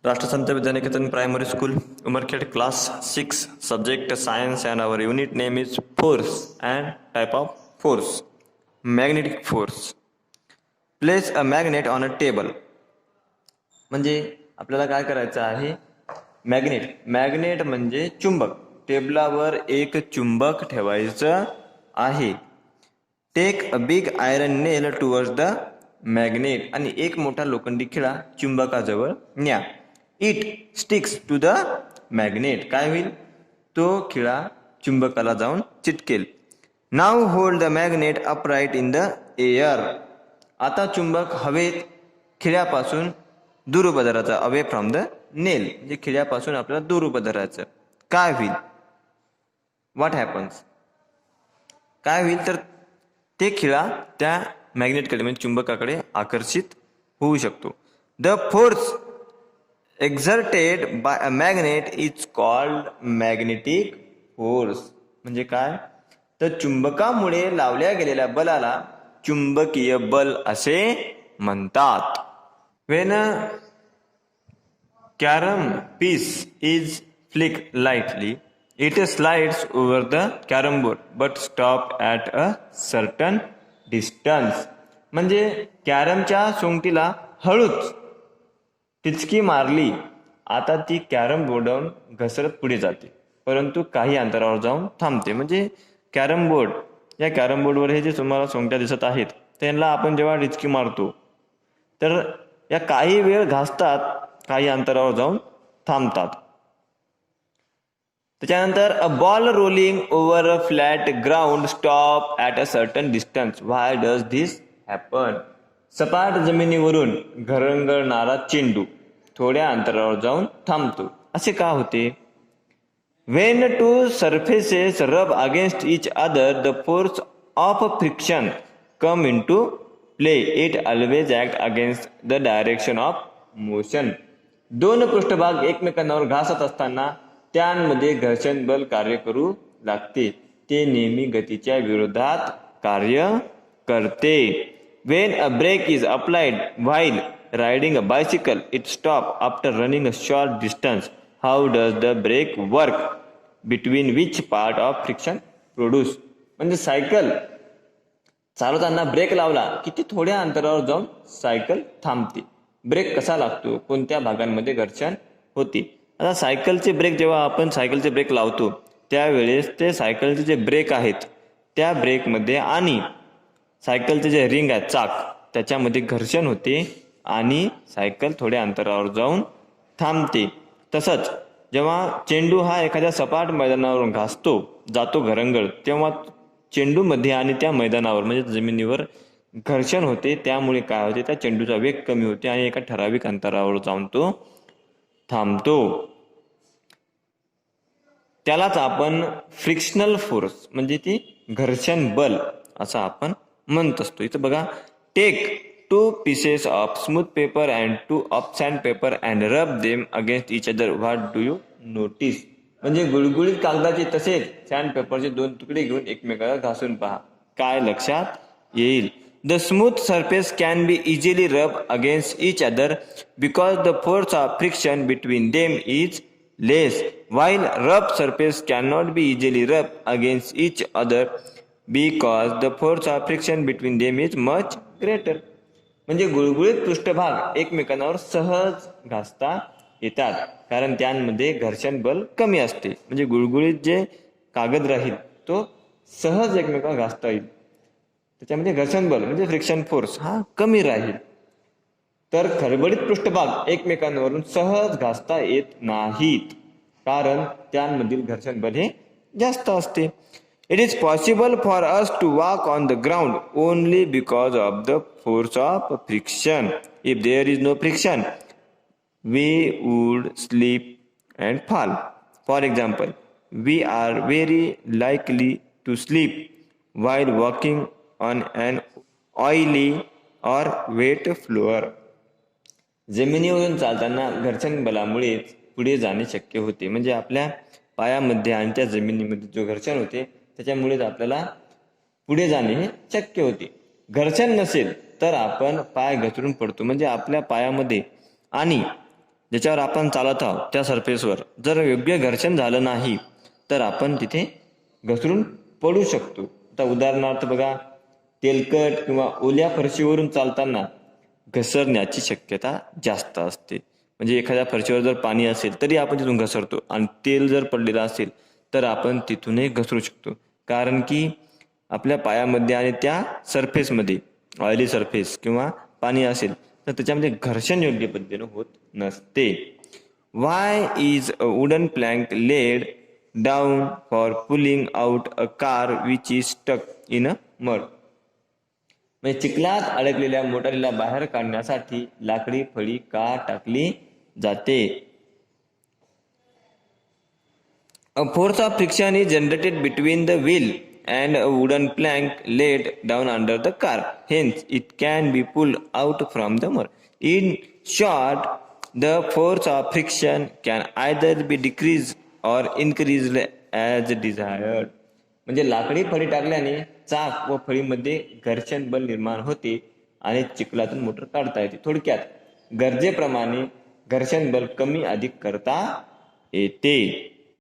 राष्ट्रसंत विद्यानिकेतन primary school, Umarkhed, class 6, subject science, and our unit name is force and type of force. Magnetic force. Place a magnet on a table. म्हणजे आपल्याला काय करायचं आहे? Magnet म्हणजे चुंबक. टेबलावर एक चुंबक ठेवायचं आहे. Take a big iron nail towards the magnet. आणि एक मोठा लोखंडी खिळा चुंबकाजवळ न्या. It sticks to the magnet. काय होईल? तो खिळा चुंबकाला जाऊन चिटकेल. Now hold the magnet upright in the air. आता चुंबक हवेत खिळ्यापासून दूर उभं धरायचं. Away from the nail. म्हणजे खिळ्यापासून आपल्याला दूर उभं धरायचं. काय होईल? What happens? काय होईल तर ते खिळा त्या मॅग्नेटकडे म्हणजे चुंबकाकडे आकर्षित होऊ शकतो. The force exerted by a magnet is called magnetic force. म्हणजे काय? तर चुंबकामुळे लावल्या गेलेल्या बलाला चुंबकीय बल असे म्हणतात. When a carom piece is flicked lightly, it slides over the carom board but stops at a certain distance. म्हणजे कॅरमच्या सोंगटीला हळूच टिचकी मारली, आता ती कॅरम बोर्डवरून घसरत पुढे जाते, परंतु काही अंतरावर जाऊन थांबते. म्हणजे कॅरम बोर्ड, या कॅरम बोर्डवर हे जे तुम्हाला सोंगट्या दिसत आहेत, त्यांना आपण जेव्हा टिचकी मारतो तर या काही वेळ घासतात, काही अंतरावर जाऊन थांबतात. त्याच्यानंतर a ball rolling over a flat ground stop at a certain distance. Why does this happen? सपाट जमिनीवरून घरंगळणारा चेंडू थोड्या अंतरावर जाऊन थांबतो. असे का होते? When two surfaces rub against each other, the force of friction come into play. It always acts against the direction of motion. दोन पृष्ठभाग एकमेकांवर घासत असताना त्यांमध्ये घर्षण बल कार्य करू लागते. ते नेहमी गतीच्या विरोधात कार्य करते. When a brake is applied while riding a bicycle, it stops after running a short distance. How does the brake work? Between which part of friction produce? म्हणजे सायकल चालवताना ब्रेक लावला की ती थोड्या अंतरावर जाऊन सायकल थांबते. ब्रेक कसा लागतो? कोणत्या भागांमध्ये घर्षण होते? आता सायकलचे ब्रेक, जेव्हा आपण सायकलचे ब्रेक लावतो त्यावेळेस ते सायकलचे जे ब्रेक आहेत त्या ब्रेकमध्ये आणि सायकलचे जे रिंग आहे, चाक, त्याच्यामध्ये घर्षण होते आणि सायकल थोड्या अंतरावर जाऊन थांबते. तसंच जेव्हा चेंडू हा एखाद्या सपाट मैदानावरून जातो घरंगळ, तेव्हा चेंडूमध्ये आणि त्या मैदानावर म्हणजे जमिनीवर घर्षण होते. त्यामुळे काय होते? त्या चेंडूचा वेग कमी होते आणि एका ठराविक अंतरावर जाऊन तो थांबतो. त्यालाच आपण फ्रिक्शनल फोर्स म्हणजे ती घर्षण बल असं आपण म्हणत असतो. इथं बघा, take 2 pieces of smooth paper and 2 of sand paper and rub them against each other. What do you notice? म्हणजे गुळगुळीत कागदाचे तसेच सॅन्ड पेपरचे 2 तुकडे घेऊन एकमेकाला घासून पहा. काय लक्षात येईल? The smooth surface can be easily rubbed against each other because the force of friction between them is less, while rough surface cannot be easily rubbed against each other because the force of friction between them is much greater. म्हणजे गुळगुळीत पृष्ठभाग एकमेकांवर सहज घासता येतात कारण त्यांमध्ये घर्षण बल कमी असते. म्हणजे गुळगुळीत जे कागद राहील तो सहज एकमेकांवर घासता येईल, त्याच्यामध्ये घर्षण बल म्हणजे फ्रिक्शन फोर्स हा कमी राहील. तर खडबडीत पृष्ठभाग एकमेकांवरून सहज घासता येत नाहीत कारण त्यांमधील घर्षण बल हे जास्त असते. It is possible for us to walk on the ground only because of the force of friction. If there is no friction, we would slip and fall. For example, we are very likely to slip while walking on an oily or wet floor. जमिनीवरून चालताना घर्षण बलामुळेच पुढे जाणे शक्य होते. म्हणजे आपल्या पायामध्ये आणि त्या जमिनीमध्ये जो घर्षण होते त्याच्यामुळेच आपल्याला पुढे जाणे हे शक्य होते. घर्षण नसेल तर आपण पाय घसरून पडतो. म्हणजे आपल्या पायामध्ये आणि ज्याच्यावर आपण चालत आहोत त्या सरफेसवर जर योग्य घर्षण झालं नाही तर आपण तिथे घसरून पडू शकतो. आता उदाहरणार्थ बघा, तेलकट किंवा ओल्या फरशीवरून चालताना घसरण्याची शक्यता जास्त असते. म्हणजे एखाद्या फरशीवर जर पाणी असेल तरी आपण तिथून घसरतो आणि तेल जर पडलेलं असेल तर आपण तिथूनही घसरू शकतो. कारण की आपल्या पायामध्ये आणि त्या सरफेसमध्ये ऑइली सरफेस किंवा पाणी असेल तर त्याच्यामध्ये घर्षण योग्य पद्धतीने होत नसते. Why is a wooden plank laid down for pulling out a car which is stuck in a mud. म्हणजे चिखलात अडकलेल्या मोटारीला बाहेर काढण्यासाठी लाकडी फळी का टाकली जाते? A force of friction is generated between the wheel and a wooden plank laid down under the car. Hence, it can be pulled out from the mud. In short, the force of friction can either be decreased or increased as desired. म्हणजे लाकडी फळी टाकल्याने चाक व फळीमध्ये घर्षण बल निर्माण होते आणि चिखलातून मोटर काढता येते. थोडक्यात गरजेप्रमाणे घर्षण बल कमी अधिक करता येते.